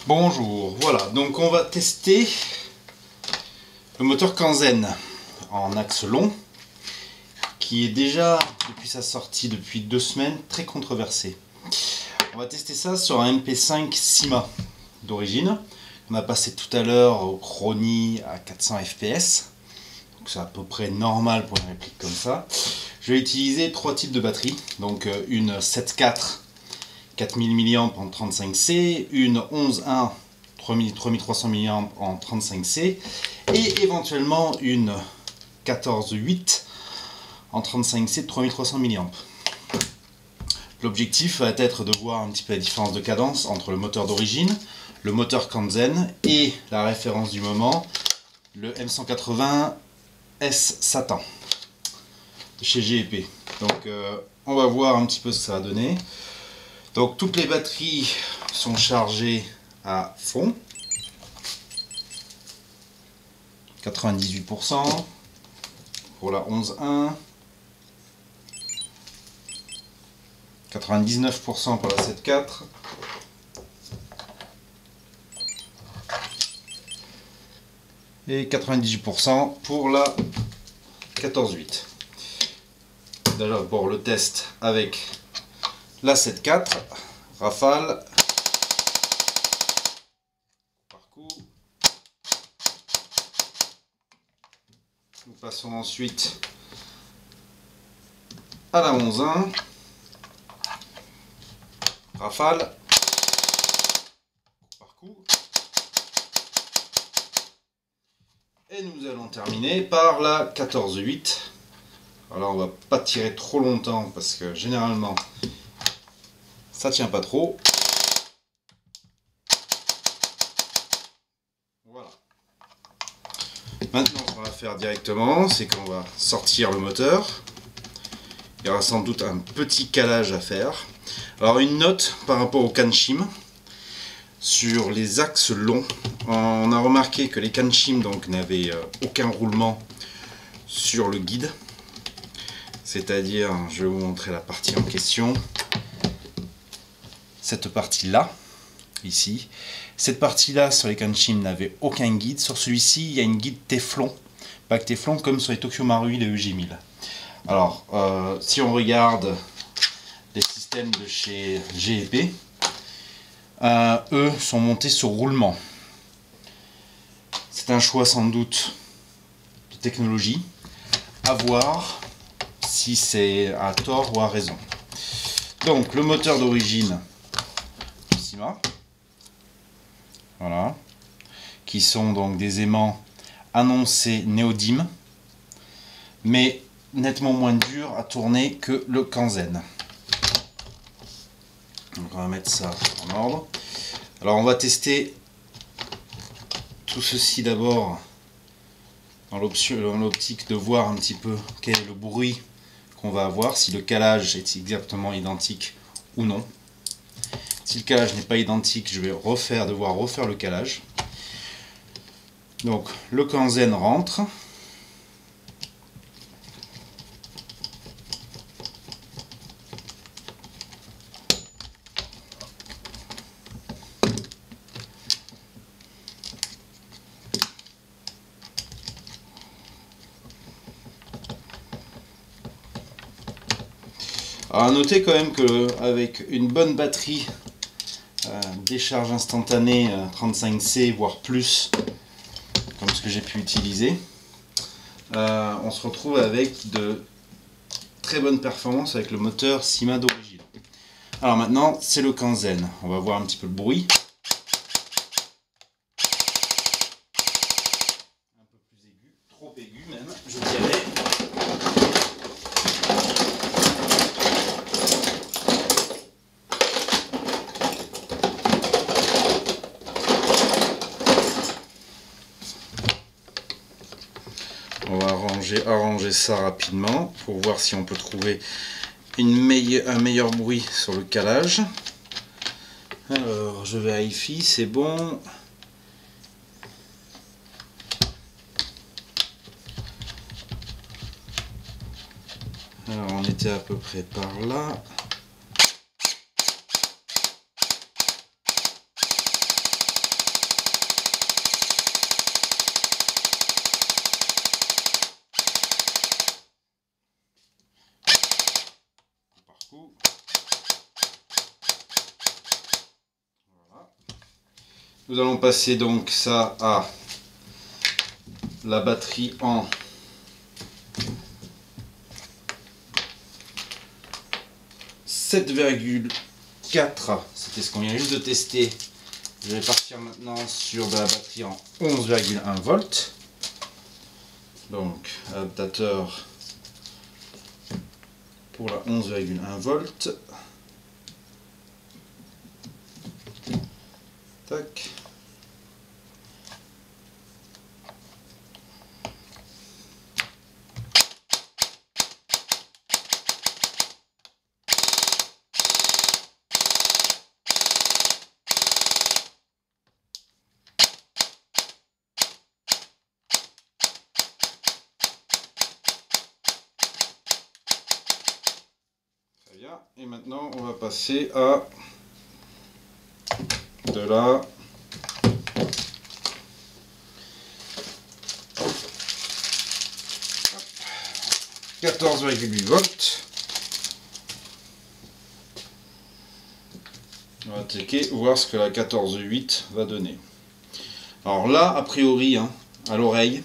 Bonjour, voilà, donc on va tester le moteur Kanzen en axe long qui est déjà, depuis sa sortie, depuis 2 semaines, très controversé. On va tester ça sur un MP5 Cyma d'origine. On a passé tout à l'heure au chronie à 400 fps, donc c'est à peu près normal pour une réplique comme ça. Je vais utiliser 3 types de batteries, donc une 7.4 4000 mAh en 35C, une 11.1 3300 mAh en 35C et éventuellement une 14.8 en 35C de 3300 mAh. L'objectif va être de voir un petit peu la différence de cadence entre le moteur d'origine, le moteur Kanzen et la référence du moment, le M180 S Satan de chez GEP. Donc on va voir un petit peu ce que ça va donner. Donc toutes les batteries sont chargées à fond, 98% pour la 11.1, 99% pour la 7.4 et 98% pour la 14.8. D'abord le test avec la 7.4 rafale par coup. Nous passons ensuite à la 11.1 rafale par coup. Et nous allons terminer par la 14.8. Alors on va pas tirer trop longtemps parce que généralement ça tient pas trop. Voilà. Maintenant ce qu'on va faire directement, c'est qu'on va sortir le moteur. Il y aura sans doute un petit calage à faire. Alors une note par rapport au Kanshim. Sur les axes longs, on a remarqué que les Kanshim donc n'avaient aucun roulement sur le guide. C'est-à-dire, je vais vous montrer la partie en question. Cette partie-là, ici. Cette partie-là, sur les Kanshim, n'avait aucun guide. Sur celui-ci, il y a une guide Teflon. Bac Teflon, comme sur les Tokyo Marui et les EG1000. Alors, si on regarde les systèmes de chez GEP, eux sont montés sur roulement. C'est un choix sans doute de technologie. À voir si c'est à tort ou à raison. Donc, le moteur d'origine Cyma, voilà, qui sont donc des aimants annoncés néodyme, mais nettement moins dur à tourner que le Kanzen. Donc on va mettre ça en ordre. Alors on va tester tout ceci d'abord dans l'optique de voir un petit peu quel est le bruit qu'on va avoir, si le calage est exactement identique ou non. Si le calage n'est pas identique, je vais devoir refaire le calage. Donc le Kanzen rentre. Alors à noter quand même qu'avec une bonne batterie, décharge instantanée 35C voire plus, comme ce que j'ai pu utiliser, on se retrouve avec de très bonnes performances avec le moteur Cyma d'origine. Alors maintenant c'est le Kanzen, on va voir un petit peu le bruit. Un peu plus aigu, trop aigu même, je dirais. On va arranger ça rapidement pour voir si on peut trouver un meilleur bruit sur le calage. Alors je vérifie, c'est bon. Alors on était à peu près par là. Nous allons passer donc ça à la batterie en 7,4. C'était ce qu'on vient juste de tester. Je vais partir maintenant sur de la batterie en 11,1 volts. Donc adaptateur pour la 11,1 volts. Tac. Très bien. Et maintenant, on va passer à de la 14,8 volts. On va checker, voir ce que la 14,8 va donner. Alors là, a priori, hein, à l'oreille,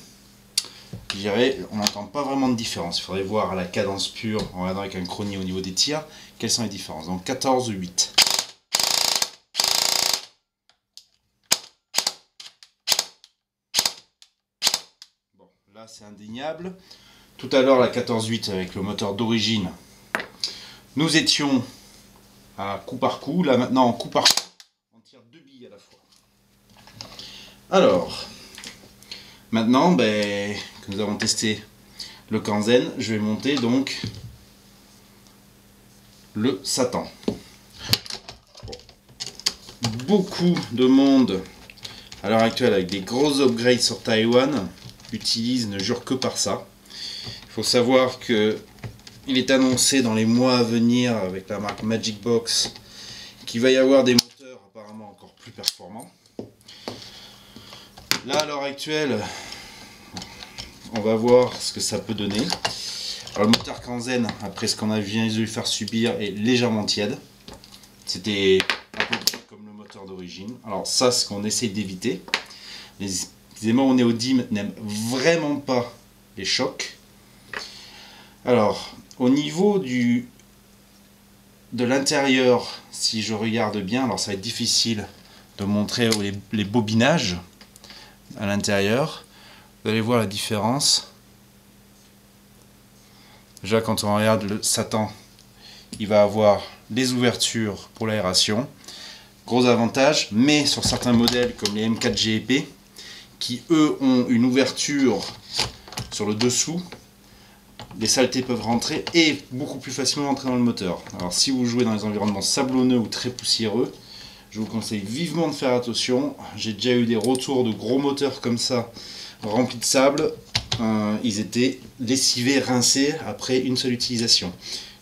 je dirais, on n'entend pas vraiment de différence. Il faudrait voir à la cadence pure, en regardant avec un chronie au niveau des tirs, quelles sont les différences. Donc 14,8. Bon, là c'est indéniable. Tout à l'heure, la 14,8 avec le moteur d'origine, nous étions à coup par coup. Là maintenant, en coup par coup, on tire 2 billes à la fois. Alors, maintenant que nous avons testé le Kanzen, je vais monter donc le Satan. Bon. Beaucoup de monde à l'heure actuelle avec des gros upgrades sur Taïwan ne jure que par ça. Il faut savoir que il est annoncé dans les mois à venir avec la marque Magic Box qu'il va y avoir des moteurs apparemment encore plus performants. Là à l'heure actuelle, on va voir ce que ça peut donner. Alors, le moteur Kanzen, après ce qu'on a vient de lui faire subir, est légèrement tiède. C'était un peu comme le moteur d'origine. Alors ça, c'est ce qu'on essaie d'éviter. Les aimants au néodyme n'aiment vraiment pas les chocs. Alors, au niveau de l'intérieur, si je regarde bien, alors ça va être difficile de montrer les bobinages à l'intérieur. Vous allez voir la différence. Déjà, quand on regarde le Satan, il va avoir des ouvertures pour l'aération. Gros avantage, mais sur certains modèles comme les M4 GEP, qui eux ont une ouverture sur le dessous, les saletés peuvent rentrer et beaucoup plus facilement entrer dans le moteur. Alors si vous jouez dans les environnements sablonneux ou très poussiéreux, je vous conseille vivement de faire attention. J'ai déjà eu des retours de gros moteurs comme ça, remplis de sable. Ils étaient lessivés, rincés après une seule utilisation.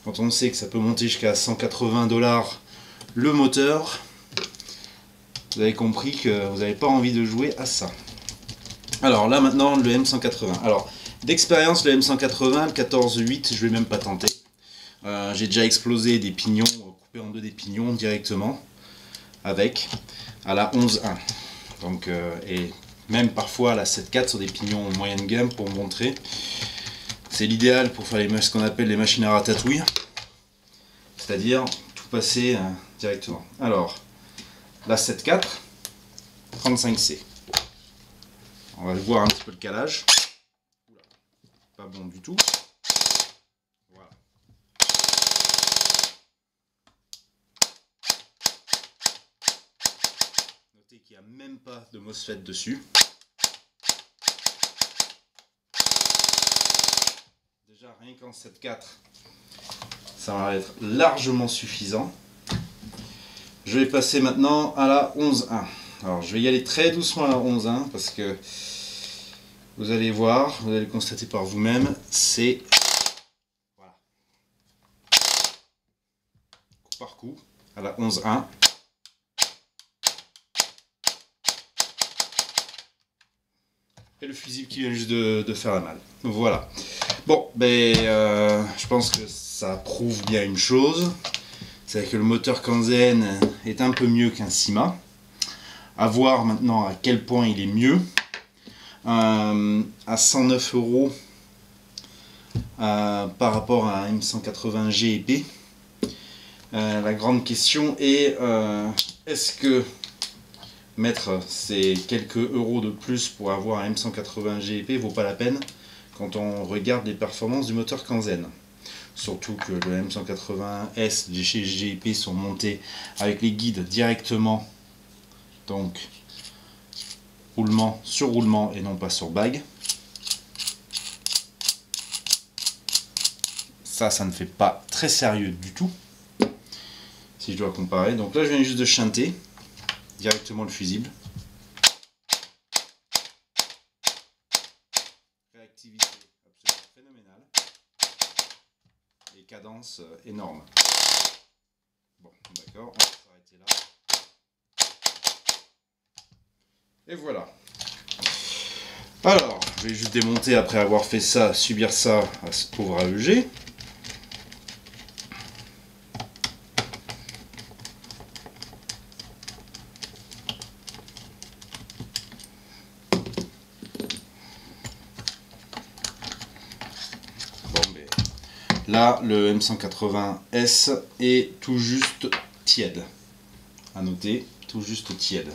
Quand on sait que ça peut monter jusqu'à 180 $ le moteur, vous avez compris que vous n'avez pas envie de jouer à ça. Alors là maintenant le M180. Alors d'expérience le M180, le 14.8, je ne vais même pas tenter. J'ai déjà explosé des pignons, coupé en deux des pignons directement avec à la 11.1. Donc et même parfois à la 7.4 sur des pignons moyenne gamme pour montrer. C'est l'idéal pour faire ce qu'on appelle les machines à ratatouille. C'est-à-dire tout passer directement. Alors, la 7.4, 35C. On va voir un petit peu le calage. Oula, pas bon du tout. Voilà. Notez qu'il n'y a même pas de MOSFET dessus. Déjà rien qu'en 7.4, ça va être largement suffisant. Je vais passer maintenant à la 11.1. Alors je vais y aller très doucement à la 11.1 parce que vous allez voir, vous allez le constater par vous-même, c'est voilà, coup par coup à la 11.1. Et le fusible qui vient juste de faire la malle. Voilà. Bon, je pense que ça prouve bien une chose, c'est que le moteur Kanzen est un peu mieux qu'un Syma. À voir maintenant à quel point il est mieux. À 109 € par rapport à un M180G épais. La grande question est est-ce que mettre ces quelques euros de plus pour avoir un M180G épais vaut pas la peine quand on regarde les performances du moteur Kanzen? Surtout que le M180S de chez GEP sont montés avec les guides directement, donc roulement sur roulement et non pas sur bague. Ça ne fait pas très sérieux du tout, si je dois comparer. Donc là je viens juste de chanter directement le fusible. Réactivité absolument phénoménale. Et cadence énorme. Bon, d'accord, on va s'arrêter là. Et voilà. Alors, je vais juste démonter après avoir fait ça, subir ça à ce pauvre AEG. Là, le M180S est tout juste tiède. À noter, tout juste tiède.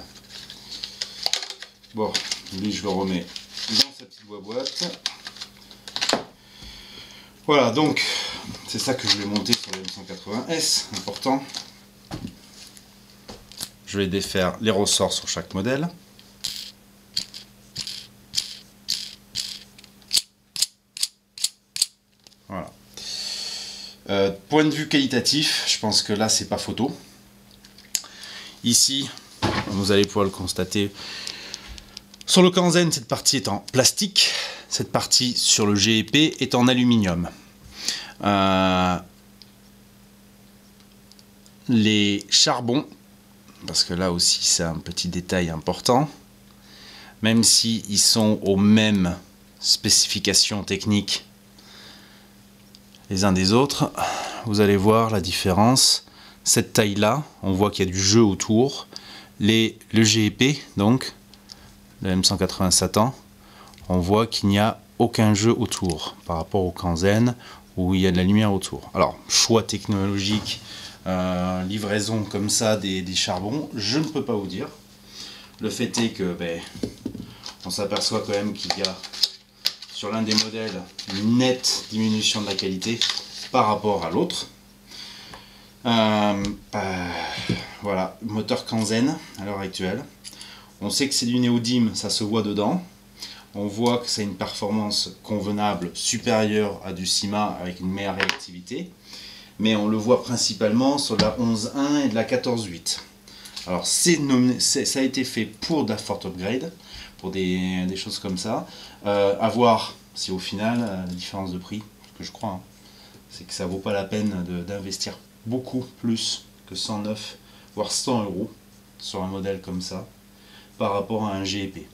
Bon, lui je le remets dans sa petite boîte. Voilà, donc c'est ça que je vais monter sur le M180S, important. Je vais défaire les ressorts sur chaque modèle. Voilà. Point de vue qualitatif, je pense que là c'est pas photo. Ici, vous allez pouvoir le constater, sur le Kanzen, cette partie est en plastique, cette partie sur le GEP est en aluminium. Les charbons, parce que là aussi c'est un petit détail important, même si ils sont aux mêmes spécifications techniques les uns des autres, vous allez voir la différence. Cette taille là, on voit qu'il y a du jeu autour. Le GEP, donc le M180 Satan, on voit qu'il n'y a aucun jeu autour par rapport au Kanzen où il y a de la lumière autour. Alors, choix technologique, livraison comme ça des charbons, je ne peux pas vous dire. Le fait est que on s'aperçoit quand même qu'il y a sur l'un des modèles une nette diminution de la qualité par rapport à l'autre. Voilà, moteur Kanzen à l'heure actuelle. On sait que c'est du néodyme, ça se voit dedans. On voit que c'est une performance convenable, supérieure à du Syma avec une meilleure réactivité. Mais on le voit principalement sur la 11.1 et de la 14.8. Alors ça a été fait pour de la Fort Upgrade, pour des choses comme ça. À voir si au final, la différence de prix, que je crois, hein, c'est que ça vaut pas la peine d'investir beaucoup plus que 109, voire 100 € sur un modèle comme ça, par rapport à un GEP.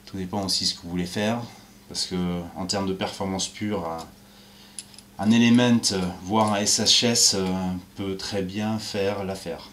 Tout dépend aussi de ce que vous voulez faire, parce que en termes de performance pure, un Element, voire un SHS peut très bien faire l'affaire.